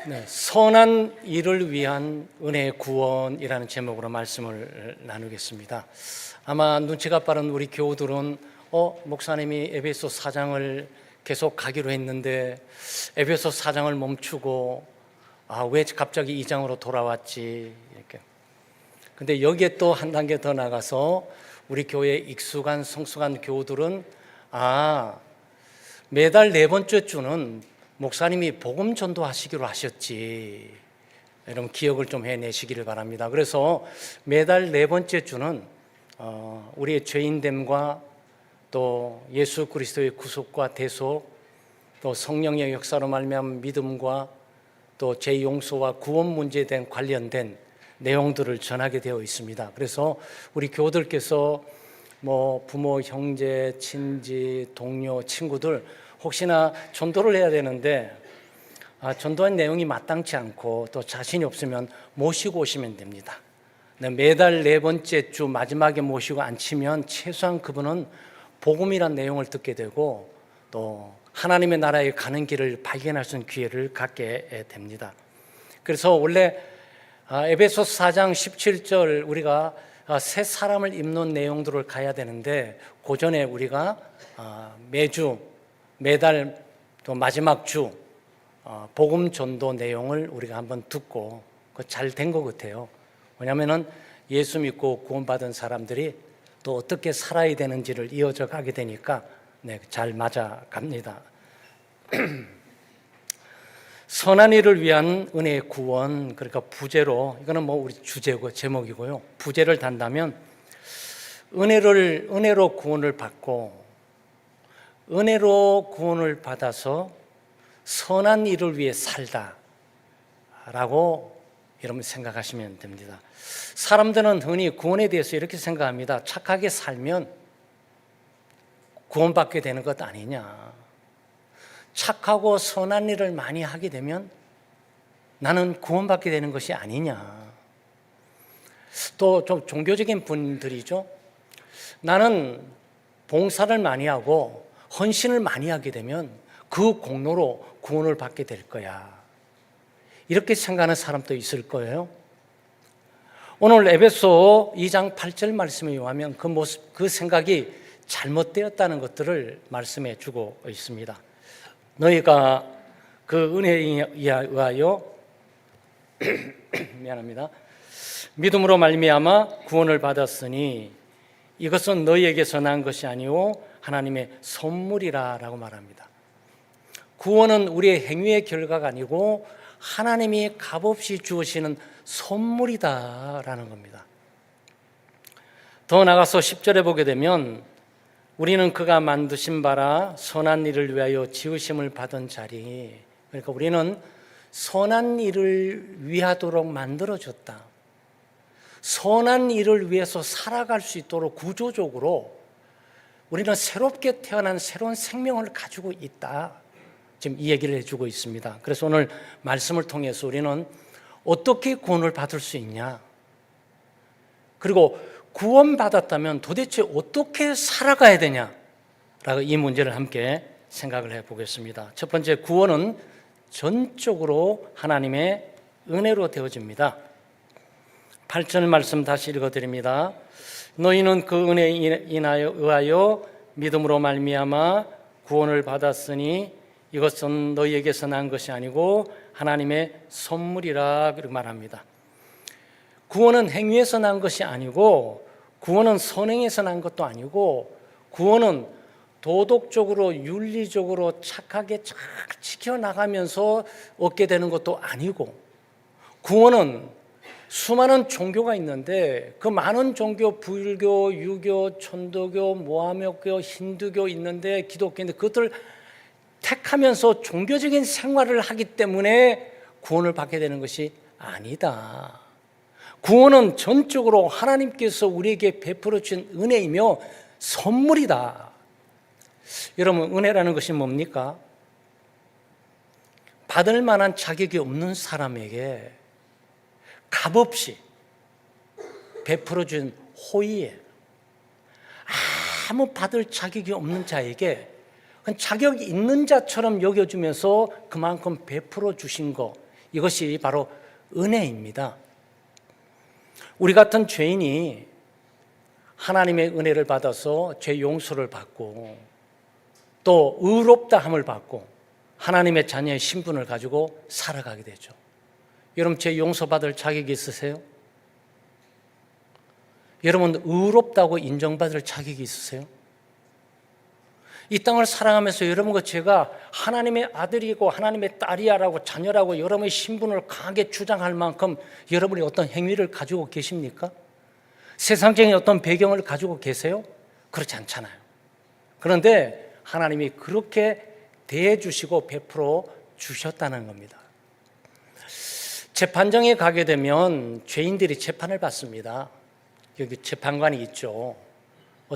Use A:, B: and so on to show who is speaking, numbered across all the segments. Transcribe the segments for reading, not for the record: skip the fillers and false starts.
A: 네, 선한 일을 위한 은혜의 구원이라는 제목으로 말씀을 나누겠습니다. 아마 눈치가 빠른 우리 교우들은 목사님이 에베소 4장을 계속 가기로 했는데 에베소 4장을 멈추고 왜 갑자기 2장으로 돌아왔지 이렇게. 근데 여기에 또 한 단계 더 나가서 우리 교회에 익숙한 성숙한 교우들은 매달 네 번째 주는 목사님이 복음 전도하시기로 하셨지. 여러분 기억을 좀 해내시기를 바랍니다. 그래서 매달 네 번째 주는 우리의 죄인됨과 또 예수 그리스도의 구속과 대속, 또 성령의 역사로 말미암은 믿음과 또 죄 용서와 구원 문제에 대한 관련된 내용들을 전하게 되어 있습니다. 그래서 우리 교우들께서 부모, 형제, 친지, 동료, 친구들 혹시나 전도를 해야 되는데 전도한 내용이 마땅치 않고 또 자신이 없으면 모시고 오시면 됩니다. 매달 네 번째 주 마지막에 모시고 앉히면 최소한 그분은 복음이란 내용을 듣게 되고 또 하나님의 나라에 가는 길을 발견할 수 있는 기회를 갖게 됩니다. 그래서 원래 에베소서 4장 17절 우리가 새 사람을 입는 내용들을 가야 되는데 그 전에 우리가 매달 또 마지막 주 복음 전도 내용을 우리가 한번 듣고 잘 된 것 같아요. 왜냐하면 예수 믿고 구원받은 사람들이 또 어떻게 살아야 되는지를 이어져 가게 되니까 잘 맞아갑니다. 선한 일을 위한 은혜의 구원, 그러니까 부제로, 이거는 우리 주제고 제목이고요. 부제를 단다면 은혜로 구원을 받고 은혜로 구원을 받아서 선한 일을 위해 살다라고 여러분 생각하시면 됩니다. 사람들은 흔히 구원에 대해서 이렇게 생각합니다. 착하게 살면 구원받게 되는 것 아니냐. 착하고 선한 일을 많이 하게 되면 나는 구원받게 되는 것이 아니냐. 또 좀 종교적인 분들이죠. 나는 봉사를 많이 하고 헌신을 많이 하게 되면 그 공로로 구원을 받게 될 거야. 이렇게 생각하는 사람도 있을 거예요. 오늘 에베소 2장 8절 말씀에 의하면 그 생각이 잘못되었다는 것들을 말씀해 주고 있습니다. 너희가 그 은혜에 의하여 믿음으로 말미암아 구원을 받았으니 이것은 너희에게서 난 것이 아니오 하나님의 선물이라라고 말합니다. 구원은 우리의 행위의 결과가 아니고 하나님이 값없이 주시는 선물이다라는 겁니다. 더 나아가서 10절에 보게 되면 우리는 그가 만드신 바라 선한 일을 위하여 지으심을 받은 자리. 그러니까 우리는 선한 일을 위하도록 만들어졌다. 선한 일을 위해서 살아갈 수 있도록 구조적으로 우리는 새롭게 태어난 새로운 생명을 가지고 있다. 지금 이 얘기를 해주고 있습니다. 그래서 오늘 말씀을 통해서 우리는 어떻게 구원을 받을 수 있냐, 그리고 구원받았다면 도대체 어떻게 살아가야 되냐라고 이 문제를 함께 생각을 해보겠습니다. 첫 번째, 구원은 전적으로 하나님의 은혜로 되어집니다. 8절 말씀 다시 읽어드립니다. 너희는 그 은혜에 의하여 믿음으로 말미암아 구원을 받았으니 이것은 너희에게서 난 것이 아니고 하나님의 선물이라 그렇게 말합니다. 구원은 행위에서 난 것이 아니고 구원은 선행에서 난 것도 아니고 구원은 도덕적으로 윤리적으로 착하게 잘 지켜나가면서 얻게 되는 것도 아니고 구원은 수많은 종교가 있는데 그 많은 종교, 불교, 유교, 천도교, 모하메교, 힌두교 있는데 기독교인데 그것들 택하면서 종교적인 생활을 하기 때문에 구원을 받게 되는 것이 아니다. 구원은 전적으로 하나님께서 우리에게 베풀어 주신 은혜이며 선물이다. 여러분, 은혜라는 것이 뭡니까? 받을 만한 자격이 없는 사람에게 값없이 베풀어 준 호의에, 아무 받을 자격이 없는 자에게 자격이 있는 자처럼 여겨주면서 그만큼 베풀어 주신 거, 이것이 바로 은혜입니다. 우리 같은 죄인이 하나님의 은혜를 받아서 죄 용서를 받고 또 의롭다함을 받고 하나님의 자녀의 신분을 가지고 살아가게 되죠. 여러분, 죄 용서받을 자격이 있으세요? 여러분, 의롭다고 인정받을 자격이 있으세요? 이 땅을 살아가면서 여러분과 제가 하나님의 아들이고 하나님의 딸이야라고 자녀라고 여러분의 신분을 강하게 주장할 만큼 여러분이 어떤 행위를 가지고 계십니까? 세상적인 어떤 배경을 가지고 계세요? 그렇지 않잖아요. 그런데 하나님이 그렇게 대해주시고 베풀어 주셨다는 겁니다. 재판정에 가게 되면 죄인들이 재판을 받습니다. 여기 재판관이 있죠.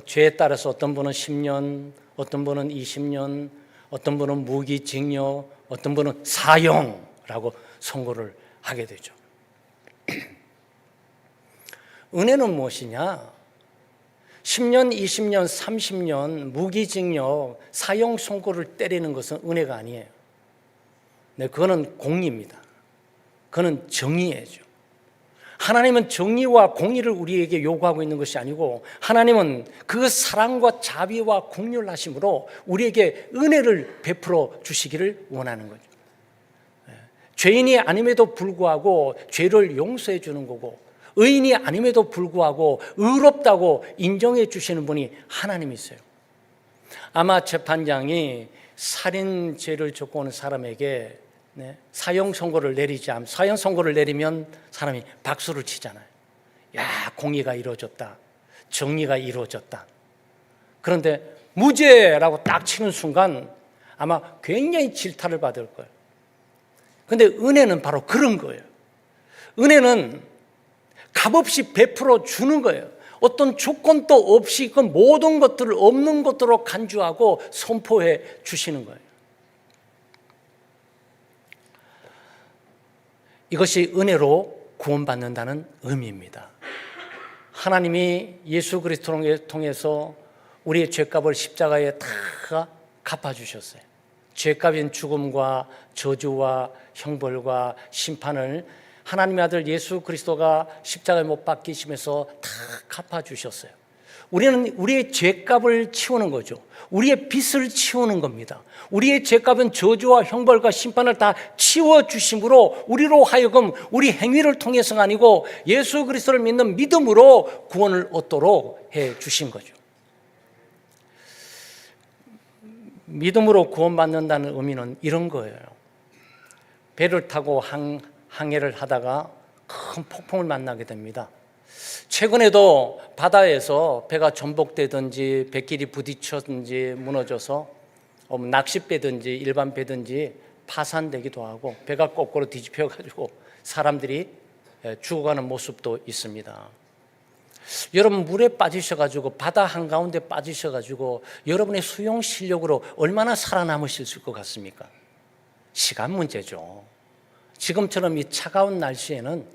A: 죄에 따라서 어떤 분은 10년, 어떤 분은 20년, 어떤 분은 무기징역, 어떤 분은 사형라고 선고를 하게 되죠. 은혜는 무엇이냐? 10년, 20년, 30년 무기징역, 사형 선고를 때리는 것은 은혜가 아니에요. 네, 그거는 공의입니다. 그거는 정의예죠. 하나님은 정의와 공의를 우리에게 요구하고 있는 것이 아니고 하나님은 그 사랑과 자비와 긍휼하심으로 우리에게 은혜를 베풀어 주시기를 원하는 거죠. 죄인이 아님에도 불구하고 죄를 용서해 주는 거고 의인이 아님에도 불구하고 의롭다고 인정해 주시는 분이 하나님이세요. 아마 재판장이 살인죄를 졌고 오는 사람에게 사형 선고를 사형 선고를 내리면 사람이 박수를 치잖아요. 야, 공의가 이루어졌다. 정의가 이루어졌다. 그런데 무죄라고 딱 치는 순간 아마 굉장히 질타를 받을 거예요. 그런데 은혜는 바로 그런 거예요. 은혜는 값없이 베풀어 주는 거예요. 어떤 조건도 없이 그 모든 것들을 없는 것으로 간주하고 선포해 주시는 거예요. 이것이 은혜로 구원받는다는 의미입니다. 하나님이 예수 그리스도를 통해서 우리의 죄값을 십자가에 다 갚아주셨어요. 죄값인 죽음과 저주와 형벌과 심판을 하나님의 아들 예수 그리스도가 십자가에 못 박히시면서 다 갚아주셨어요. 우리는 우리의 죄값을 치우는 거죠. 우리의 빚을 치우는 겁니다. 우리의 죄값은 저주와 형벌과 심판을 다 치워주심으로 우리로 하여금 우리 행위를 통해서가 아니고 예수 그리스도를 믿는 믿음으로 구원을 얻도록 해주신 거죠. 믿음으로 구원받는다는 의미는 이런 거예요. 배를 타고 항해를 하다가 큰 폭풍을 만나게 됩니다. 최근에도 바다에서 배가 전복되든지 배길이 부딪혔든지 무너져서 낚싯배든지 일반 배든지 파산되기도 하고 배가 거꾸로 뒤집혀가지고 사람들이 죽어가는 모습도 있습니다. 여러분, 물에 빠지셔가지고 바다 한가운데 빠지셔가지고 여러분의 수영 실력으로 얼마나 살아남으실 것 같습니까? 시간 문제죠. 지금처럼 이 차가운 날씨에는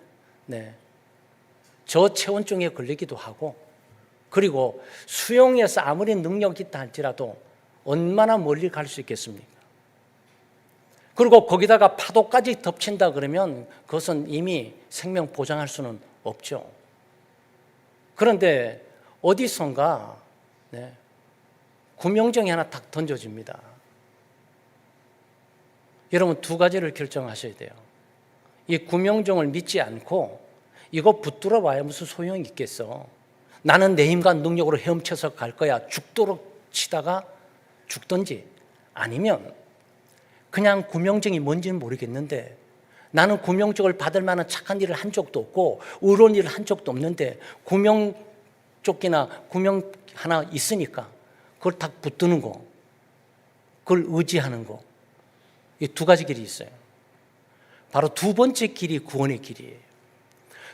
A: 저체온증에 걸리기도 하고, 그리고 수영에서 아무리 능력이 있다 할지라도 얼마나 멀리 갈 수 있겠습니까? 그리고 거기다가 파도까지 덮친다 그러면 그것은 이미 생명 보장할 수는 없죠. 그런데 어디선가 구명정이 하나 딱 던져집니다. 여러분, 두 가지를 결정하셔야 돼요. 이 구명정을 믿지 않고 이거 붙들어 봐야 무슨 소용이 있겠어. 나는 내 힘과 능력으로 헤엄쳐서 갈 거야. 죽도록 치다가 죽든지, 아니면 그냥 구명정이 뭔지는 모르겠는데 나는 구명정을 받을 만한 착한 일을 한 적도 없고 의로운 일을 한 적도 없는데 구명조끼나 구명 하나 있으니까 그걸 딱 붙드는 거, 그걸 의지하는 거, 이 두 가지 길이 있어요. 바로 두 번째 길이 구원의 길이에요.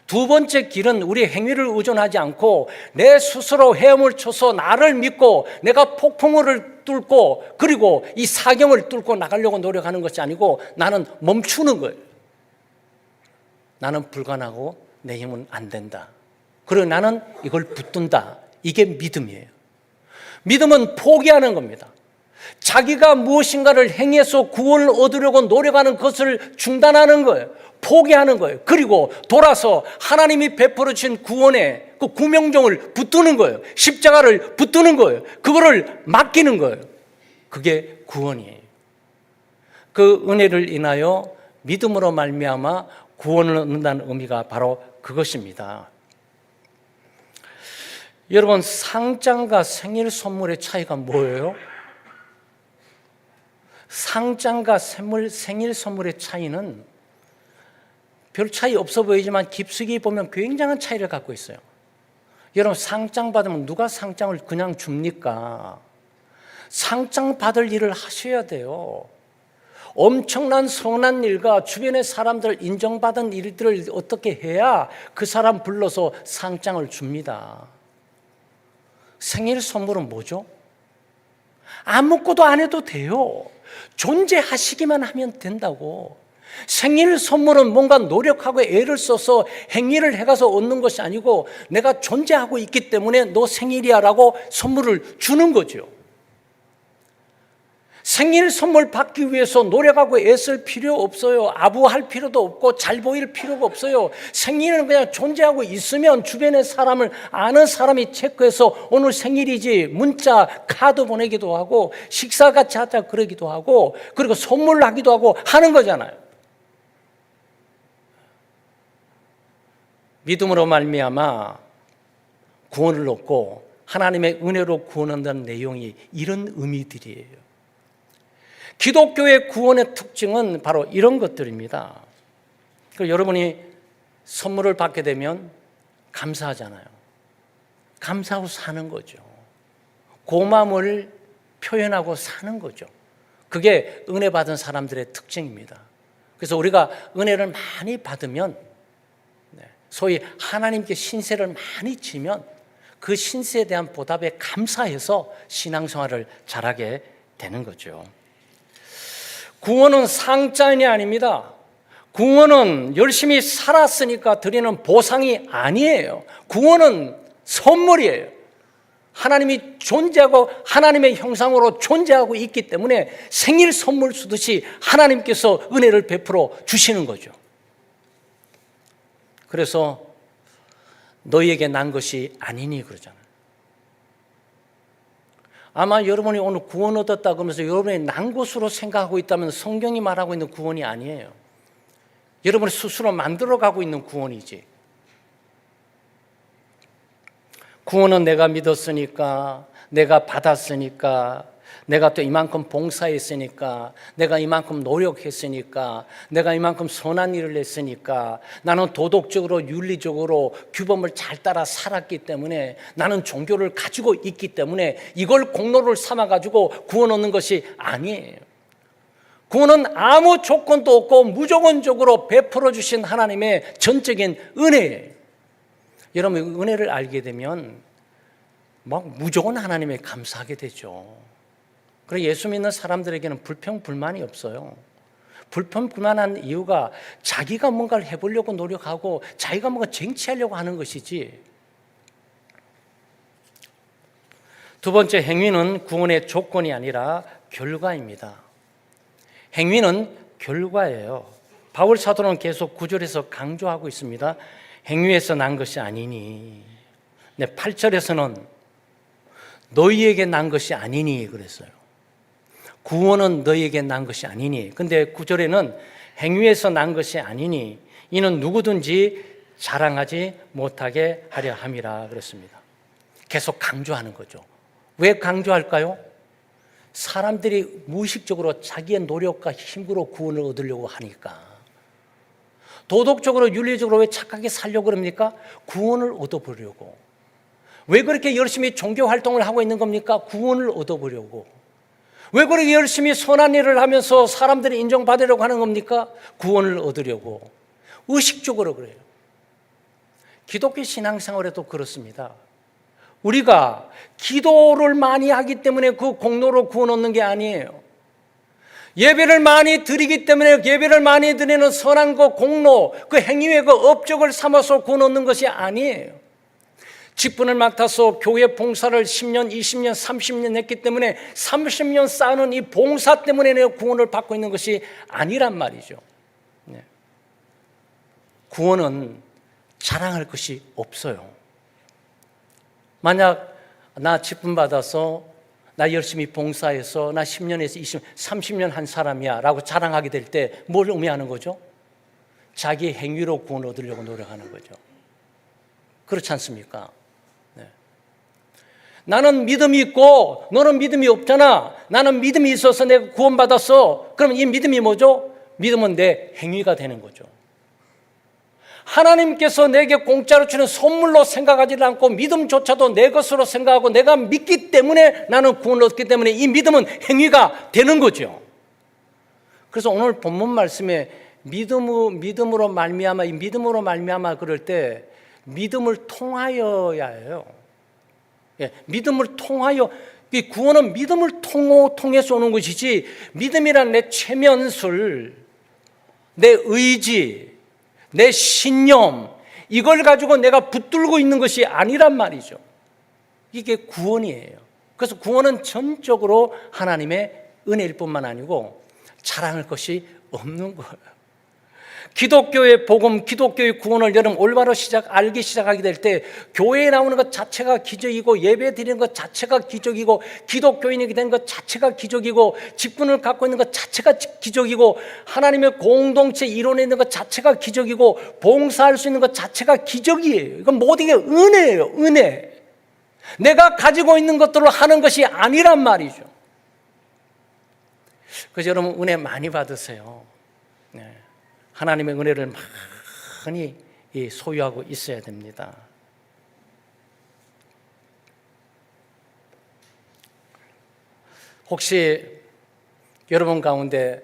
A: 두 번째 길은 우리의 행위를 의존하지 않고 내 스스로 헤엄을 쳐서 나를 믿고 내가 폭풍우를 뚫고 그리고 이 사경을 뚫고 나가려고 노력하는 것이 아니고 나는 멈추는 거예요. 나는 불가능하고 내 힘은 안 된다. 그리고 나는 이걸 붙든다. 이게 믿음이에요. 믿음은 포기하는 겁니다. 자기가 무엇인가를 행해서 구원을 얻으려고 노력하는 것을 중단하는 거예요. 포기하는 거예요. 그리고 돌아서 하나님이 베풀어 주신 구원의 그 구명종을 붙드는 거예요. 십자가를 붙드는 거예요. 그거를 맡기는 거예요. 그게 구원이에요. 그 은혜를 인하여 믿음으로 말미암아 구원을 얻는다는 의미가 바로 그것입니다. 여러분, 상장과 생일 선물의 차이가 뭐예요? 상장과 생일 선물의 차이는 별 차이 없어 보이지만 깊숙이 보면 굉장한 차이를 갖고 있어요. 여러분, 상장 받으면 누가 상장을 그냥 줍니까? 상장 받을 일을 하셔야 돼요. 엄청난 선한 일과 주변의 사람들 인정받은 일들을 어떻게 해야 그 사람 불러서 상장을 줍니다. 생일 선물은 뭐죠? 아무것도 안 해도 돼요. 존재하시기만 하면 된다고. 생일 선물은 뭔가 노력하고 애를 써서 행위를 해가서 얻는 것이 아니고 내가 존재하고 있기 때문에 너 생일이야 라고 선물을 주는 거죠. 생일 선물 받기 위해서 노력하고 애쓸 필요 없어요. 아부할 필요도 없고 잘 보일 필요가 없어요. 생일은 그냥 존재하고 있으면 주변의 사람을 아는 사람이 체크해서 오늘 생일이지 문자 카드 보내기도 하고 식사 같이 하자 그러기도 하고 그리고 선물하기도 하고 하는 거잖아요. 믿음으로 말미암아 구원을 얻고 하나님의 은혜로 구원한다는 내용이 이런 의미들이에요. 기독교의 구원의 특징은 바로 이런 것들입니다. 여러분이 선물을 받게 되면 감사하잖아요. 감사하고 사는 거죠. 고마움을 표현하고 사는 거죠. 그게 은혜 받은 사람들의 특징입니다. 그래서 우리가 은혜를 많이 받으면 소위 하나님께 신세를 많이 지면 그 신세에 대한 보답에 감사해서 신앙생활을 잘하게 되는 거죠. 구원은 상장이 아닙니다. 구원은 열심히 살았으니까 드리는 보상이 아니에요. 구원은 선물이에요. 하나님이 존재하고 하나님의 형상으로 존재하고 있기 때문에 생일 선물 주듯이 하나님께서 은혜를 베풀어 주시는 거죠. 그래서 너희에게 난 것이 아니니 그러잖아요. 아마 여러분이 오늘 구원 얻었다 그러면서 여러분이 난 것으로 생각하고 있다면 성경이 말하고 있는 구원이 아니에요. 여러분이 스스로 만들어가고 있는 구원이지. 구원은 내가 믿었으니까, 내가 받았으니까, 내가 또 이만큼 봉사했으니까, 내가 이만큼 노력했으니까, 내가 이만큼 선한 일을 했으니까, 나는 도덕적으로 윤리적으로 규범을 잘 따라 살았기 때문에, 나는 종교를 가지고 있기 때문에 이걸 공로를 삼아가지고 구원 얻는 것이 아니에요. 구원은 아무 조건도 없고 무조건적으로 베풀어 주신 하나님의 전적인 은혜예요. 여러분, 은혜를 알게 되면 막 무조건 하나님에 감사하게 되죠. 그래서 예수 믿는 사람들에게는 불평불만이 없어요. 불평불만한 이유가 자기가 뭔가를 해보려고 노력하고 자기가 뭔가 쟁취하려고 하는 것이지. 두 번째, 행위는 구원의 조건이 아니라 결과입니다. 행위는 결과예요. 바울 사도는 계속 9절에서 강조하고 있습니다. 행위에서 난 것이 아니니. 8절에서는 너희에게 난 것이 아니니 그랬어요. 구원은 너희에게 난 것이 아니니. 근데 9절에는 행위에서 난 것이 아니니 이는 누구든지 자랑하지 못하게 하려 함이라 그랬습니다. 계속 강조하는 거죠. 왜 강조할까요? 사람들이 무의식적으로 자기의 노력과 힘으로 구원을 얻으려고 하니까. 도덕적으로 윤리적으로 왜 착하게 살려고 그럽니까? 구원을 얻어보려고. 왜 그렇게 열심히 종교 활동을 하고 있는 겁니까? 구원을 얻어보려고. 왜 그렇게 열심히 선한 일을 하면서 사람들이 인정받으려고 하는 겁니까? 구원을 얻으려고. 의식적으로 그래요. 기독교 신앙생활에도 그렇습니다. 우리가 기도를 많이 하기 때문에 그 공로로 구원 얻는 게 아니에요. 예배를 많이 드리기 때문에 예배를 많이 드리는 선한 그 공로, 그 행위의 그 업적을 삼아서 구원 얻는 것이 아니에요. 직분을 맡아서 교회 봉사를 10년, 20년, 30년 했기 때문에 30년 쌓는 이 봉사 때문에 내가 구원을 받고 있는 것이 아니란 말이죠. 구원은 자랑할 것이 없어요. 만약 나 직분 받아서 나 열심히 봉사해서 나 10년에서 20년, 30년 한 사람이야 라고 자랑하게 될 때 뭘 의미하는 거죠? 자기 행위로 구원 얻으려고 노력하는 거죠. 그렇지 않습니까? 네. 나는 믿음이 있고 너는 믿음이 없잖아. 나는 믿음이 있어서 내가 구원받았어. 그럼 이 믿음이 뭐죠? 믿음은 내 행위가 되는 거죠. 하나님께서 내게 공짜로 주는 선물로 생각하지 않고 믿음조차도 내 것으로 생각하고 내가 믿기 때문에 나는 구원을 얻기 때문에 이 믿음은 행위가 되는 거죠. 그래서 오늘 본문 말씀에 믿음으로 말미암아, 이 믿음으로 말미암아 그럴 때 믿음을 통하여야 해요. 예, 믿음을 통하여, 이 구원은 믿음을 통해서 오는 것이지 믿음이란 내 최면술, 내 의지, 내 신념 이걸 가지고 내가 붙들고 있는 것이 아니란 말이죠. 이게 구원이에요. 그래서 구원은 전적으로 하나님의 은혜일 뿐만 아니고 자랑할 것이 없는 거예요. 기독교의 복음, 기독교의 구원을 여러분 올바로 알기 시작하게 될 때 교회에 나오는 것 자체가 기적이고 예배 드리는 것 자체가 기적이고 기독교인이 된 것 자체가 기적이고 직분을 갖고 있는 것 자체가 기적이고 하나님의 공동체 이론에 있는 것 자체가 기적이고 봉사할 수 있는 것 자체가 기적이에요. 이건 모든 게 은혜예요. 은혜. 내가 가지고 있는 것들로 하는 것이 아니란 말이죠. 그래서 여러분 은혜 많이 받으세요. 네. 하나님의 은혜를 많이 소유하고 있어야 됩니다. 혹시 여러분 가운데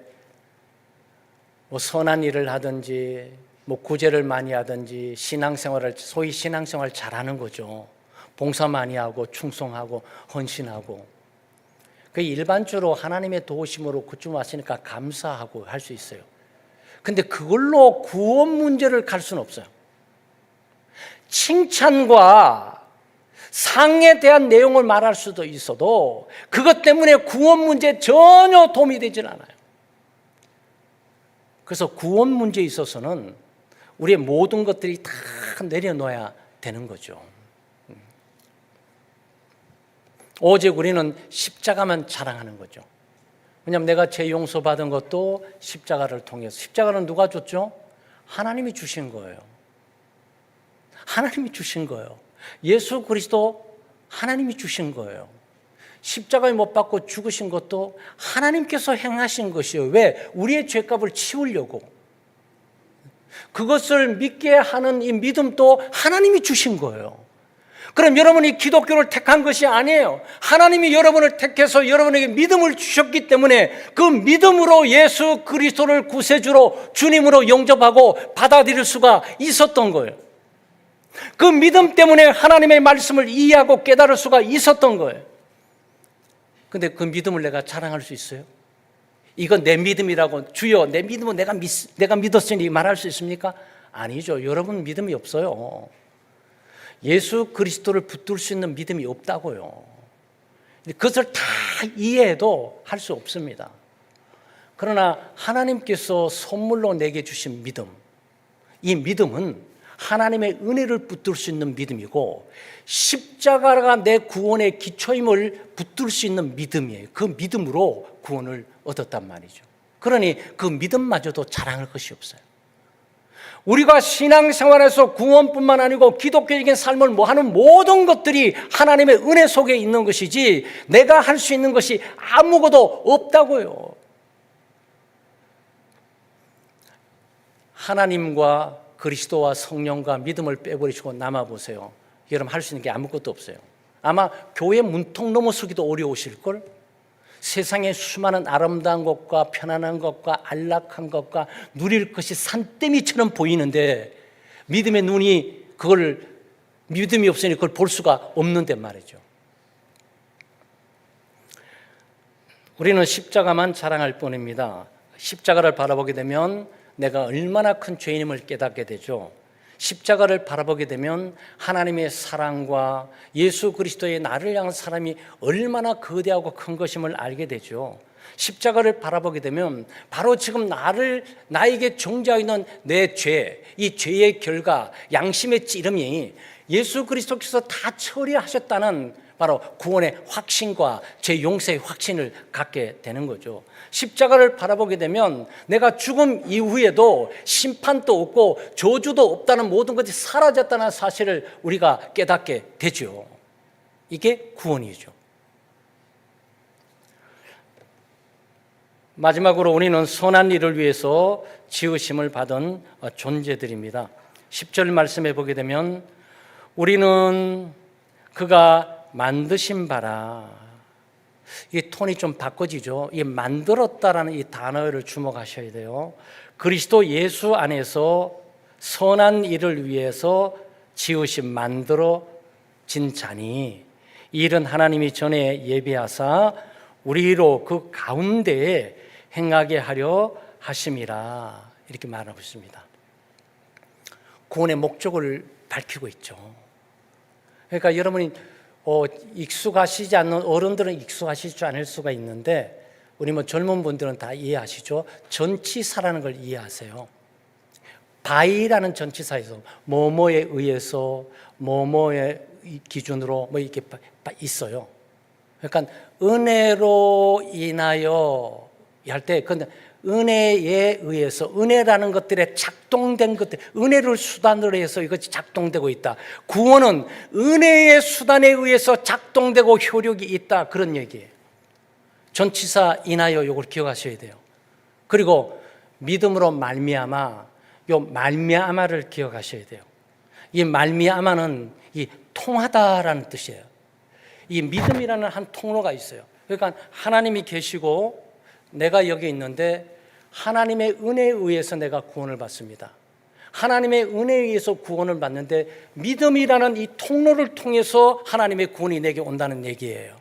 A: 뭐 선한 일을 하든지 뭐 구제를 많이 하든지 신앙생활을 소위 신앙생활 잘하는 거죠. 봉사 많이 하고 충성하고 헌신하고 그 일반적으로 하나님의 도우심으로 그쯤 왔으니까 감사하고 할 수 있어요. 근데 그걸로 구원 문제를 갈 수는 없어요. 칭찬과 상에 대한 내용을 말할 수도 있어도 그것 때문에 구원 문제에 전혀 도움이 되질 않아요. 그래서 구원 문제에 있어서는 우리의 모든 것들이 다 내려놓아야 되는 거죠. 오직 우리는 십자가만 자랑하는 거죠. 왜냐하면 내가 죄 용서받은 것도 십자가를 통해서. 십자가는 누가 줬죠? 하나님이 주신 거예요. 하나님이 주신 거예요. 예수 그리스도 하나님이 주신 거예요. 십자가에 못 박고 죽으신 것도 하나님께서 행하신 것이에요. 왜? 우리의 죄값을 치우려고. 그것을 믿게 하는 이 믿음도 하나님이 주신 거예요. 그럼 여러분이 기독교를 택한 것이 아니에요. 하나님이 여러분을 택해서 여러분에게 믿음을 주셨기 때문에 그 믿음으로 예수 그리스도를 구세주로 주님으로 영접하고 받아들일 수가 있었던 거예요. 그 믿음 때문에 하나님의 말씀을 이해하고 깨달을 수가 있었던 거예요. 근데 그 믿음을 내가 자랑할 수 있어요? 이건 내 믿음이라고 주여 내 믿음은 내가 믿었으니 말할 수 있습니까? 아니죠. 여러분 믿음이 없어요. 예수 그리스도를 붙들 수 있는 믿음이 없다고요. 그것을 다 이해해도 할 수 없습니다. 그러나 하나님께서 선물로 내게 주신 믿음, 이 믿음은 하나님의 은혜를 붙들 수 있는 믿음이고 십자가가 내 구원의 기초임을 붙들 수 있는 믿음이에요. 그 믿음으로 구원을 얻었단 말이죠. 그러니 그 믿음마저도 자랑할 것이 없어요. 우리가 신앙생활에서 구원뿐만 아니고 기독교적인 삶을 하는 모든 것들이 하나님의 은혜 속에 있는 것이지 내가 할 수 있는 것이 아무것도 없다고요. 하나님과 그리스도와 성령과 믿음을 빼버리시고 남아보세요. 여러분 할 수 있는 게 아무것도 없어요. 아마 교회 문턱 넘어서기도 어려우실걸? 세상의 수많은 아름다운 것과 편안한 것과 안락한 것과 누릴 것이 산더미처럼 보이는데 믿음의 눈이 그걸 믿음이 없으니 그걸 볼 수가 없는데 말이죠. 우리는 십자가만 자랑할 뿐입니다. 십자가를 바라보게 되면 내가 얼마나 큰 죄인임을 깨닫게 되죠. 십자가를 바라보게 되면 하나님의 사랑과 예수 그리스도의 나를 향한 사랑이 얼마나 거대하고 큰 것임을 알게 되죠. 십자가를 바라보게 되면 바로 지금 나에게 존재하고 있는 내 죄, 이 죄의 결과, 양심의 찌름이 예수 그리스도께서 다 처리하셨다는 바로 구원의 확신과 죄 용서의 확신을 갖게 되는 거죠. 십자가를 바라보게 되면 내가 죽음 이후에도 심판도 없고 저주도 없다는 모든 것이 사라졌다는 사실을 우리가 깨닫게 되죠. 이게 구원이죠. 마지막으로 우리는 선한 일을 위해서 지으심을 받은 존재들입니다. 10절 말씀에 보게 되면 우리는 그가 만드신 바라. 이 톤이 좀 바꿔지죠. 이 만들었다라는 이 단어를 주목하셔야 돼요. 그리스도 예수 안에서 선한 일을 위해서 지으신 만들어진 자니 이 일은 하나님이 전에 예비하사 우리로 그 가운데에 행하게 하려 하심이라 이렇게 말하고 있습니다. 구원의 목적을 밝히고 있죠. 그러니까 여러분이 익숙하시지 않는 어른들은 익숙하시지 않을 수가 있는데 우리 젊은 분들은 다 이해하시죠. 전치사라는 걸 이해하세요. 바이라는 전치사에서 뭐뭐에 의해서 뭐뭐의 기준으로 이렇게 있어요. 그러니까 은혜로 인하여 할 때 근데 은혜에 의해서 은혜라는 것들에 작동된 것들, 은혜를 수단으로 해서 이것이 작동되고 있다. 구원은 은혜의 수단에 의해서 작동되고 효력이 있다. 그런 얘기예요. 전치사 인하여 이걸 기억하셔야 돼요. 그리고 믿음으로 말미암아, 요 말미암아를 기억하셔야 돼요. 이 말미암아는 이 통하다라는 뜻이에요. 이 믿음이라는 한 통로가 있어요. 그러니까 하나님이 계시고 내가 여기 있는데 하나님의 은혜에 의해서 내가 구원을 받습니다. 하나님의 은혜에 의해서 구원을 받는데 믿음이라는 이 통로를 통해서 하나님의 구원이 내게 온다는 얘기예요.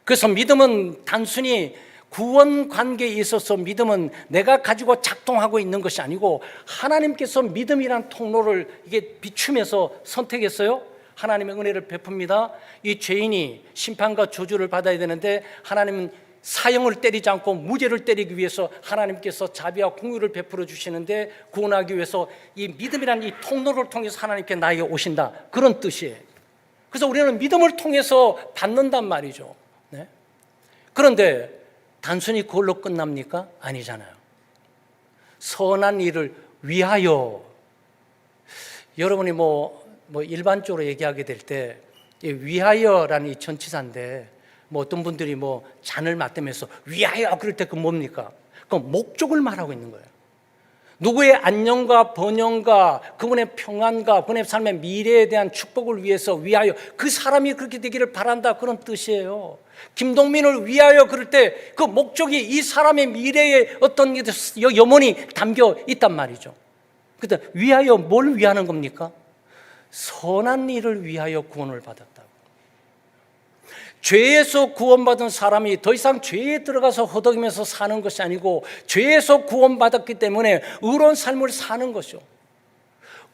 A: 그래서 믿음은 단순히 구원 관계에 있어서 믿음은 내가 가지고 작동하고 있는 것이 아니고 하나님께서 믿음이라는 통로를 이게 비추면서 선택했어요. 하나님의 은혜를 베풉니다. 이 죄인이 심판과 저주를 받아야 되는데 하나님은 사형을 때리지 않고 무죄를 때리기 위해서 하나님께서 자비와 공유를 베풀어 주시는데 구원하기 위해서 이 믿음이라는 이 통로를 통해서 하나님께 나에게 오신다. 그런 뜻이에요. 그래서 우리는 믿음을 통해서 받는단 말이죠. 네? 그런데 단순히 그걸로 끝납니까? 아니잖아요. 선한 일을 위하여. 여러분이 일반적으로 얘기하게 될 때 위하여라는 이 전치사인데 어떤 분들이 잔을 맞대면서 위하여 그럴 때 그 뭡니까? 그 목적을 말하고 있는 거예요. 누구의 안녕과 번영과 그분의 평안과 그분의 삶의 미래에 대한 축복을 위해서 위하여 그 사람이 그렇게 되기를 바란다 그런 뜻이에요. 김동민을 위하여 그럴 때 그 목적이 이 사람의 미래에 어떤 염원이 담겨 있단 말이죠. 그런데 위하여 뭘 위하는 겁니까? 선한 일을 위하여 구원을 받았다고. 죄에서 구원받은 사람이 더 이상 죄에 들어가서 허덕이면서 사는 것이 아니고 죄에서 구원받았기 때문에 의로운 삶을 사는 것이죠.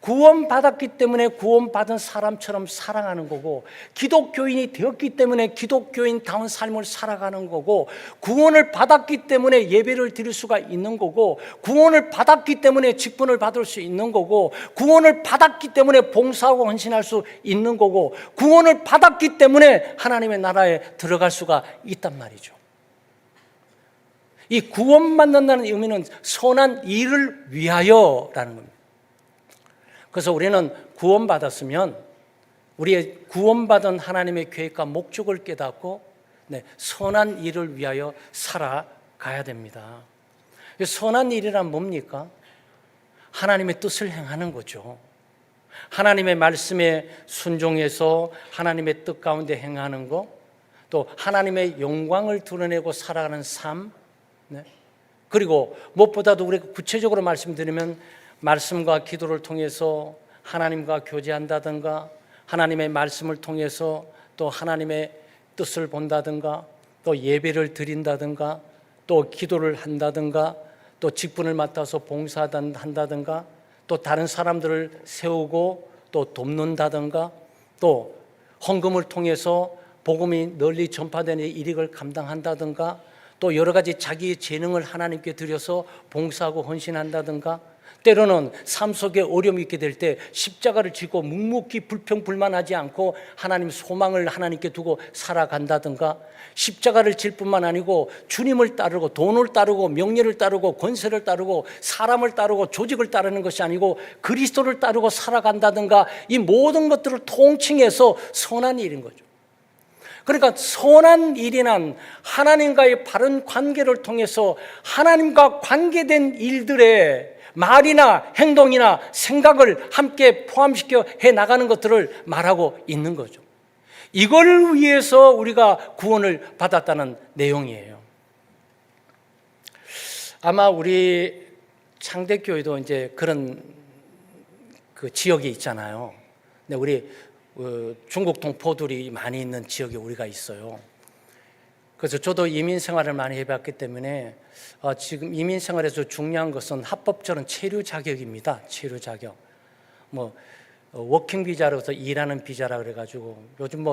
A: 구원받았기 때문에 구원받은 사람처럼 살아가는 거고 기독교인이 되었기 때문에 기독교인다운 삶을 살아가는 거고 구원을 받았기 때문에 예배를 드릴 수가 있는 거고 구원을 받았기 때문에 직분을 받을 수 있는 거고 구원을 받았기 때문에 봉사하고 헌신할 수 있는 거고 구원을 받았기 때문에 하나님의 나라에 들어갈 수가 있단 말이죠. 이 구원받는다는 의미는 선한 일을 위하여라는 겁니다. 그래서 우리는 구원받았으면 우리의 구원받은 하나님의 계획과 목적을 깨닫고 선한 일을 위하여 살아가야 됩니다. 선한 일이란 뭡니까? 하나님의 뜻을 행하는 거죠. 하나님의 말씀에 순종해서 하나님의 뜻 가운데 행하는 거, 또 하나님의 영광을 드러내고 살아가는 삶, 그리고 무엇보다도 우리가 구체적으로 말씀드리면 말씀과 기도를 통해서 하나님과 교제한다든가 하나님의 말씀을 통해서 또 하나님의 뜻을 본다든가 또 예배를 드린다든가 또 기도를 한다든가 또 직분을 맡아서 봉사한다든가 또 다른 사람들을 세우고 또 돕는다든가, 또 헌금을 통해서 복음이 널리 전파되는 이익을 감당한다든가, 또 여러 가지 자기의 재능을 하나님께 드려서 봉사하고 헌신한다든가, 때로는 삶 속에 어려움이 있게 될 때 십자가를 지고 묵묵히 불평불만하지 않고 하나님 소망을 하나님께 두고 살아간다든가, 십자가를 질 뿐만 아니고 주님을 따르고 돈을 따르고 명예를 따르고 권세를 따르고 사람을 따르고 조직을 따르는 것이 아니고 그리스도를 따르고 살아간다든가, 이 모든 것들을 통칭해서 선한 일인 거죠. 그러니까 선한 일이란 하나님과의 바른 관계를 통해서 하나님과 관계된 일들에 말이나 행동이나 생각을 함께 포함시켜 해나가는 것들을 말하고 있는 거죠. 이걸 위해서 우리가 구원을 받았다는 내용이에요. 아마 우리 창대교회도 이제 그런 그 지역이 있잖아요. 근데 우리 중국 동포들이 많이 있는 지역에 우리가 있어요. 그래서 저도 이민 생활을 많이 해봤기 때문에 지금 이민 생활에서 중요한 것은 합법적인 체류 자격입니다. 체류 자격. 워킹 비자로서 일하는 비자라 그래가지고 요즘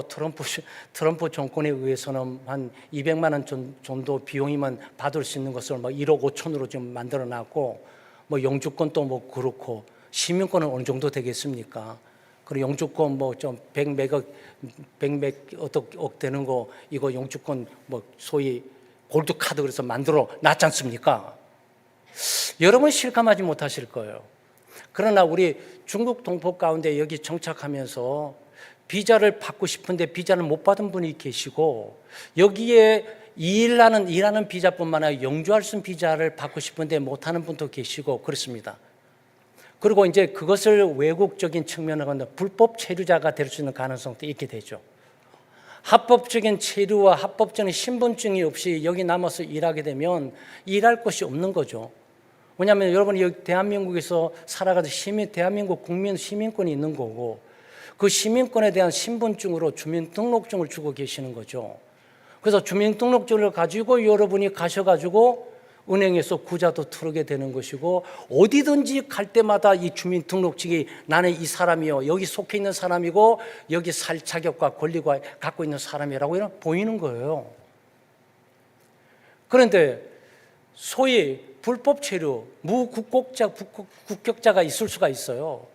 A: 트럼프 정권에 의해서는 한 200만 원 정도 비용이면 받을 수 있는 것을 1억 5천으로 지금 만들어놨고, 영주권도 그렇고, 시민권은 어느 정도 되겠습니까? 그리고 영주권 좀 100몇 억 되는 거, 이거 영주권 소위 골드 카드 그래서 만들어 놨지 않습니까? 여러분 실감하지 못하실 거예요. 그러나 우리 중국 동포 가운데 여기 정착하면서 비자를 받고 싶은데 비자를 못 받은 분이 계시고, 여기에 일하는 비자뿐만 아니라 영주할 수 있는 비자를 받고 싶은데 못하는 분도 계시고 그렇습니다. 그리고 이제 그것을 외국적인 측면으로 간다 불법 체류자가 될 수 있는 가능성도 있게 되죠. 합법적인 체류와 합법적인 신분증이 없이 여기 남아서 일하게 되면 일할 곳이 없는 거죠. 왜냐하면 여러분이 여기 대한민국에서 살아가서 대한민국 국민 시민권이 있는 거고, 그 시민권에 대한 신분증으로 주민등록증을 주고 계시는 거죠. 그래서 주민등록증을 가지고 여러분이 가셔가지고 은행에서 구자도 틀게 되는 것이고, 어디든지 갈 때마다 이 주민등록증이 나는 이 사람이요, 여기 속해 있는 사람이고 여기 살 자격과 권리가 갖고 있는 사람이라고 보이는 거예요. 그런데 소위 불법 체류, 무국격자가 있을 수가 있어요.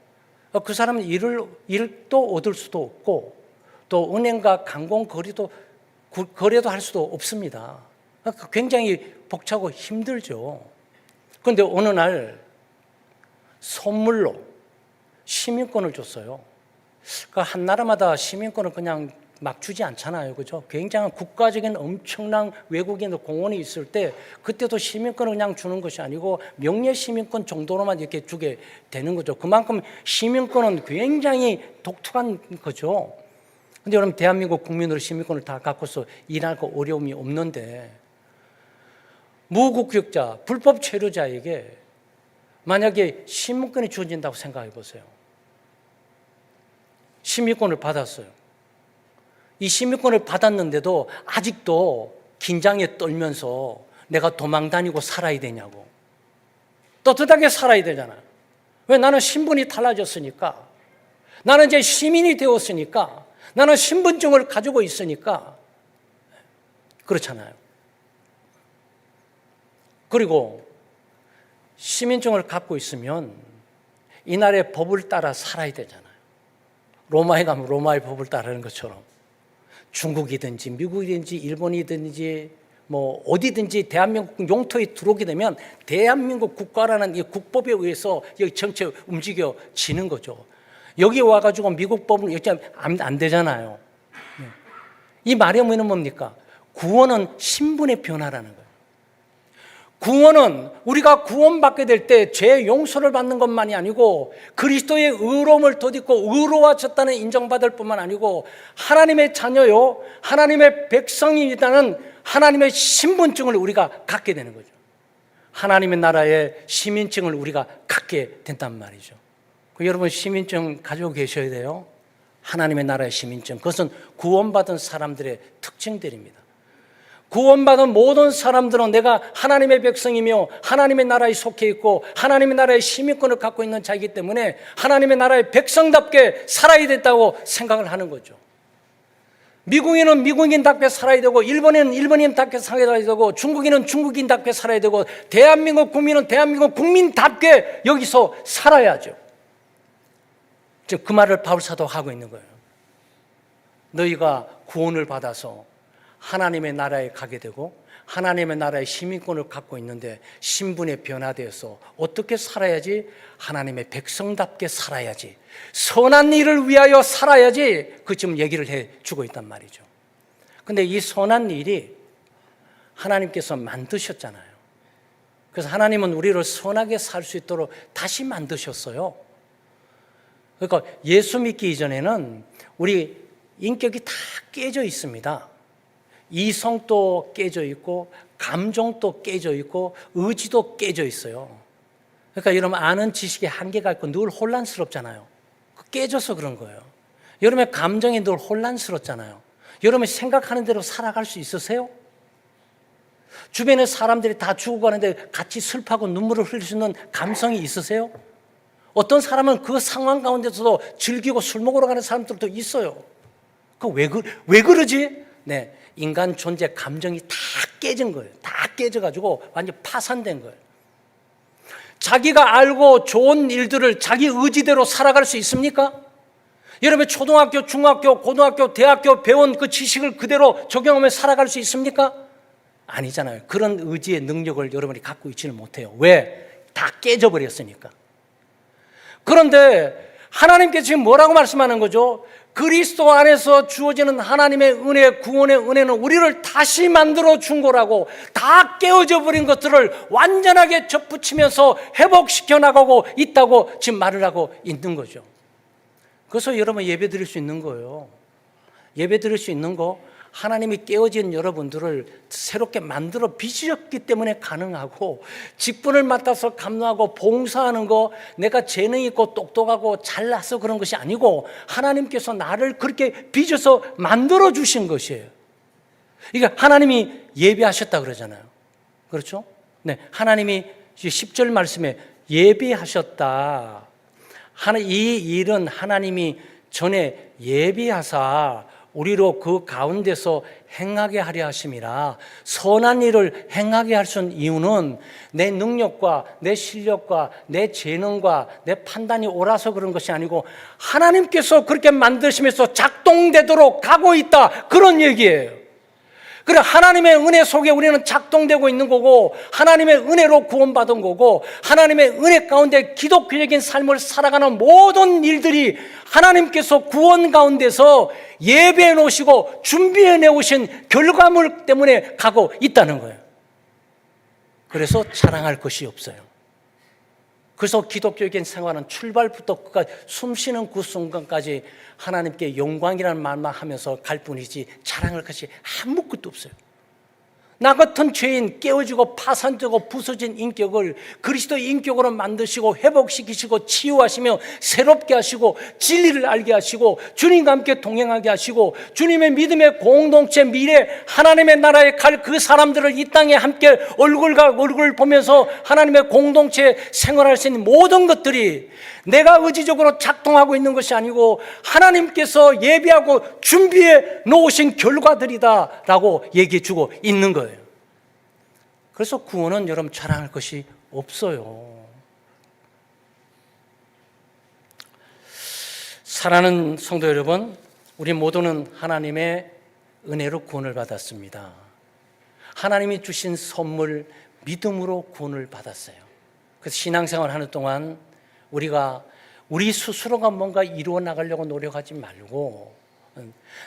A: 그 사람은 일도 얻을 수도 없고, 또 은행과 거래도 할 수도 없습니다. 굉장히 벅차고 힘들죠. 그런데 어느 날 선물로 시민권을 줬어요. 한 나라마다 시민권을 그냥 막 주지 않잖아요. 그죠? 굉장한 국가적인 엄청난 외국인 공원이 있을 때 그때도 시민권을 그냥 주는 것이 아니고 명예 시민권 정도로만 이렇게 주게 되는 거죠. 그만큼 시민권은 굉장히 독특한 거죠. 근데 여러분, 대한민국 국민으로 시민권을 다 갖고서 일할 거 어려움이 없는데, 무국격자, 불법 체류자에게 만약에 시민권이 주어진다고 생각해 보세요. 시민권을 받았어요. 이 시민권을 받았는데도 아직도 긴장에 떨면서 내가 도망 다니고 살아야 되냐고. 떳떳하게 살아야 되잖아요. 왜? 나는 신분이 달라졌으니까. 나는 이제 시민이 되었으니까. 나는 신분증을 가지고 있으니까. 그렇잖아요. 그리고 시민증을 갖고 있으면 이 나라의 법을 따라 살아야 되잖아요. 로마에 가면 로마의 법을 따르는 것처럼 중국이든지 미국이든지 일본이든지 어디든지 대한민국 용토에 들어오게 되면 대한민국 국가라는 이 국법에 의해서 여기 전체 움직여지는 거죠. 여기 와가지고 미국 법은 여기 안 되잖아요. 이 말의 의미는 뭡니까? 구원은 신분의 변화라는 거예요. 구원은 우리가 구원받게 될 때 죄 용서를 받는 것만이 아니고 그리스도의 의로움을 덧입고 의로워졌다는 인정받을 뿐만 아니고 하나님의 자녀요, 하나님의 백성이라는 하나님의 신분증을 우리가 갖게 되는 거죠. 하나님의 나라의 시민증을 우리가 갖게 된단 말이죠. 여러분, 시민증 가지고 계셔야 돼요. 하나님의 나라의 시민증. 그것은 구원받은 사람들의 특징들입니다. 구원받은 모든 사람들은 내가 하나님의 백성이며 하나님의 나라에 속해 있고 하나님의 나라의 시민권을 갖고 있는 자이기 때문에 하나님의 나라의 백성답게 살아야 됐다고 생각을 하는 거죠. 미국인은 미국인답게 살아야 되고 일본인은 일본인답게 살아야 되고 중국인은 중국인답게 살아야 되고 대한민국 국민은 대한민국 국민답게 여기서 살아야죠. 즉 그 말을 바울 사도가 하고 있는 거예요. 너희가 구원을 받아서 하나님의 나라에 가게 되고 하나님의 나라의 시민권을 갖고 있는데 신분에 변화되어서 어떻게 살아야지? 하나님의 백성답게 살아야지, 선한 일을 위하여 살아야지, 그 지금 얘기를 해주고 있단 말이죠. 근데 이 선한 일이 하나님께서 만드셨잖아요. 그래서 하나님은 우리를 선하게 살 수 있도록 다시 만드셨어요. 그러니까 예수 믿기 이전에는 우리 인격이 다 깨져 있습니다. 이성도 깨져 있고 감정도 깨져 있고 의지도 깨져 있어요. 그러니까 여러분 아는 지식에 한계가 있고 늘 혼란스럽잖아요. 깨져서 그런 거예요. 여러분의 감정이 늘 혼란스럽잖아요. 여러분이 생각하는 대로 살아갈 수 있으세요? 주변에 사람들이 다 죽어가는데 같이 슬퍼하고 눈물을 흘릴 수 있는 감성이 있으세요? 어떤 사람은 그 상황 가운데서도 즐기고 술 먹으러 가는 사람들도 있어요. 왜 그러지? 네, 인간 존재 감정이 다 깨진 거예요. 다 깨져가지고 완전 파산된 거예요. 자기가 알고 좋은 일들을 자기 의지대로 살아갈 수 있습니까? 여러분 초등학교, 중학교, 고등학교, 대학교 배운 그 지식을 그대로 적용하며 살아갈 수 있습니까? 아니잖아요. 그런 의지의 능력을 여러분이 갖고 있지는 못해요. 왜? 다 깨져버렸으니까. 그런데 하나님께서 지금 뭐라고 말씀하는 거죠? 그리스도 안에서 주어지는 하나님의 은혜, 구원의 은혜는 우리를 다시 만들어 준 거라고, 다 깨어져 버린 것들을 완전하게 접붙이면서 회복시켜 나가고 있다고 지금 말을 하고 있는 거죠. 그래서 여러분 예배 드릴 수 있는 거예요. 예배 드릴 수 있는 거, 하나님이 깨어진 여러분들을 새롭게 만들어 빚으셨기 때문에 가능하고, 직분을 맡아서 감당하고 봉사하는 거 내가 재능 있고 똑똑하고 잘나서 그런 것이 아니고 하나님께서 나를 그렇게 빚어서 만들어 주신 것이에요. 그러니까 하나님이 예비하셨다 그러잖아요. 그렇죠? 네, 하나님이 10절 말씀에 예비하셨다. 이 일은 하나님이 전에 예비하사 우리로 그 가운데서 행하게 하려 하심이라. 선한 일을 행하게 하신 이유는 내 능력과 내 실력과 내 재능과 내 판단이 옳아서 그런 것이 아니고 하나님께서 그렇게 만드시면서 작동되도록 가고 있다, 그런 얘기예요. 그래, 하나님의 은혜 속에 우리는 작동되고 있는 거고, 하나님의 은혜로 구원받은 거고, 하나님의 은혜 가운데 기독교적인 삶을 살아가는 모든 일들이 하나님께서 구원 가운데서 예배해 놓으시고 준비해 내오신 결과물 때문에 가고 있다는 거예요. 그래서 자랑할 것이 없어요. 그래서 기독교적인 생활은 출발부터 끝까지, 숨쉬는 그 순간까지 하나님께 영광이라는 말만 하면서 갈 뿐이지 자랑할 것이 아무것도 없어요. 나 같은 죄인, 깨어지고 파산되고 부서진 인격을 그리스도의 인격으로 만드시고 회복시키시고 치유하시며 새롭게 하시고 진리를 알게 하시고 주님과 함께 동행하게 하시고 주님의 믿음의 공동체, 미래 하나님의 나라에 갈 그 사람들을 이 땅에 함께 얼굴과 얼굴을 보면서 하나님의 공동체 생활할 수 있는 모든 것들이 내가 의지적으로 작동하고 있는 것이 아니고 하나님께서 예비하고 준비해 놓으신 결과들이다 라고 얘기해 주고 있는 거예요. 그래서 구원은 여러분 자랑할 것이 없어요. 사랑하는 성도 여러분, 우리 모두는 하나님의 은혜로 구원을 받았습니다. 하나님이 주신 선물 믿음으로 구원을 받았어요. 그래서 신앙생활 하는 동안 우리가 우리 스스로가 뭔가 이루어 나가려고 노력하지 말고,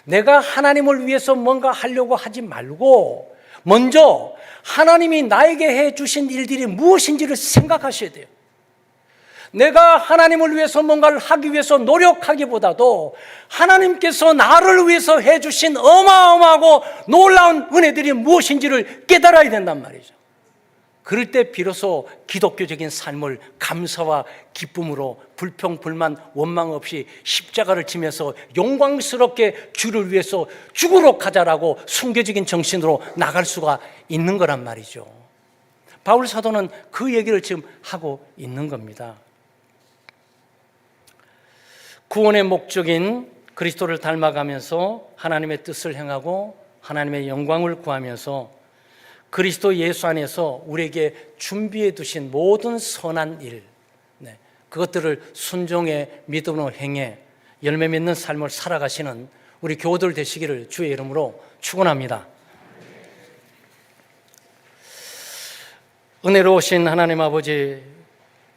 A: 내가 하나님을 위해서 뭔가 하려고 하지 말고 먼저 하나님이 나에게 해주신 일들이 무엇인지를 생각하셔야 돼요. 내가 하나님을 위해서 뭔가를 하기 위해서 노력하기보다도 하나님께서 나를 위해서 해주신 어마어마하고 놀라운 은혜들이 무엇인지를 깨달아야 된단 말이죠. 그럴 때 비로소 기독교적인 삶을 감사와 기쁨으로 불평, 불만, 원망 없이 십자가를 지면서 영광스럽게 주를 위해서 죽으러 가자라고 순교적인 정신으로 나갈 수가 있는 거란 말이죠. 바울 사도는 그 얘기를 지금 하고 있는 겁니다. 구원의 목적인 그리스도를 닮아가면서 하나님의 뜻을 행하고 하나님의 영광을 구하면서 그리스도 예수 안에서 우리에게 준비해 두신 모든 선한 일, 그것들을 순종의 믿음으로 행해 열매 맺는 삶을 살아가시는 우리 교우들 되시기를 주의 이름으로 축원합니다. 은혜로우신 하나님 아버지,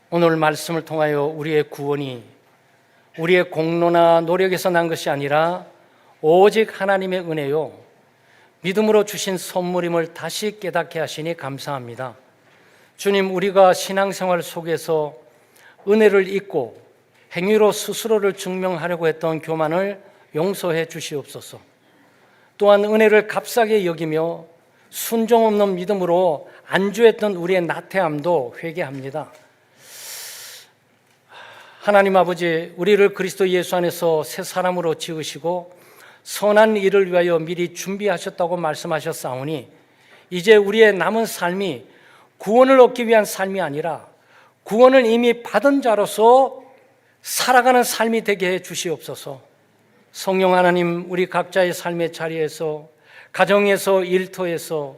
A: 오늘 말씀을 통하여 우리의 구원이 우리의 공로나 노력에서 난 것이 아니라 오직 하나님의 은혜요 믿음으로 주신 선물임을 다시 깨닫게 하시니 감사합니다. 주님, 우리가 신앙생활 속에서 은혜를 잊고 행위로 스스로를 증명하려고 했던 교만을 용서해 주시옵소서. 또한 은혜를 값싸게 여기며 순종 없는 믿음으로 안주했던 우리의 나태함도 회개합니다. 하나님 아버지, 우리를 그리스도 예수 안에서 새 사람으로 지으시고 선한 일을 위하여 미리 준비하셨다고 말씀하셨사오니 이제 우리의 남은 삶이 구원을 얻기 위한 삶이 아니라 구원을 이미 받은 자로서 살아가는 삶이 되게 해 주시옵소서. 성령 하나님, 우리 각자의 삶의 자리에서, 가정에서, 일터에서,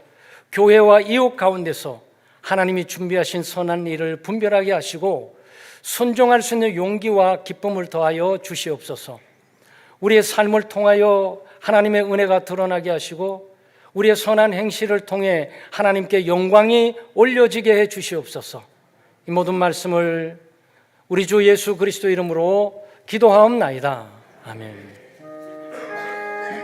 A: 교회와 이웃 가운데서 하나님이 준비하신 선한 일을 분별하게 하시고 순종할 수 있는 용기와 기쁨을 더하여 주시옵소서. 우리의 삶을 통하여 하나님의 은혜가 드러나게 하시고 우리의 선한 행실을 통해 하나님께 영광이 올려지게 해 주시옵소서. 이 모든 말씀을 우리 주 예수 그리스도 이름으로 기도하옵나이다. 아멘.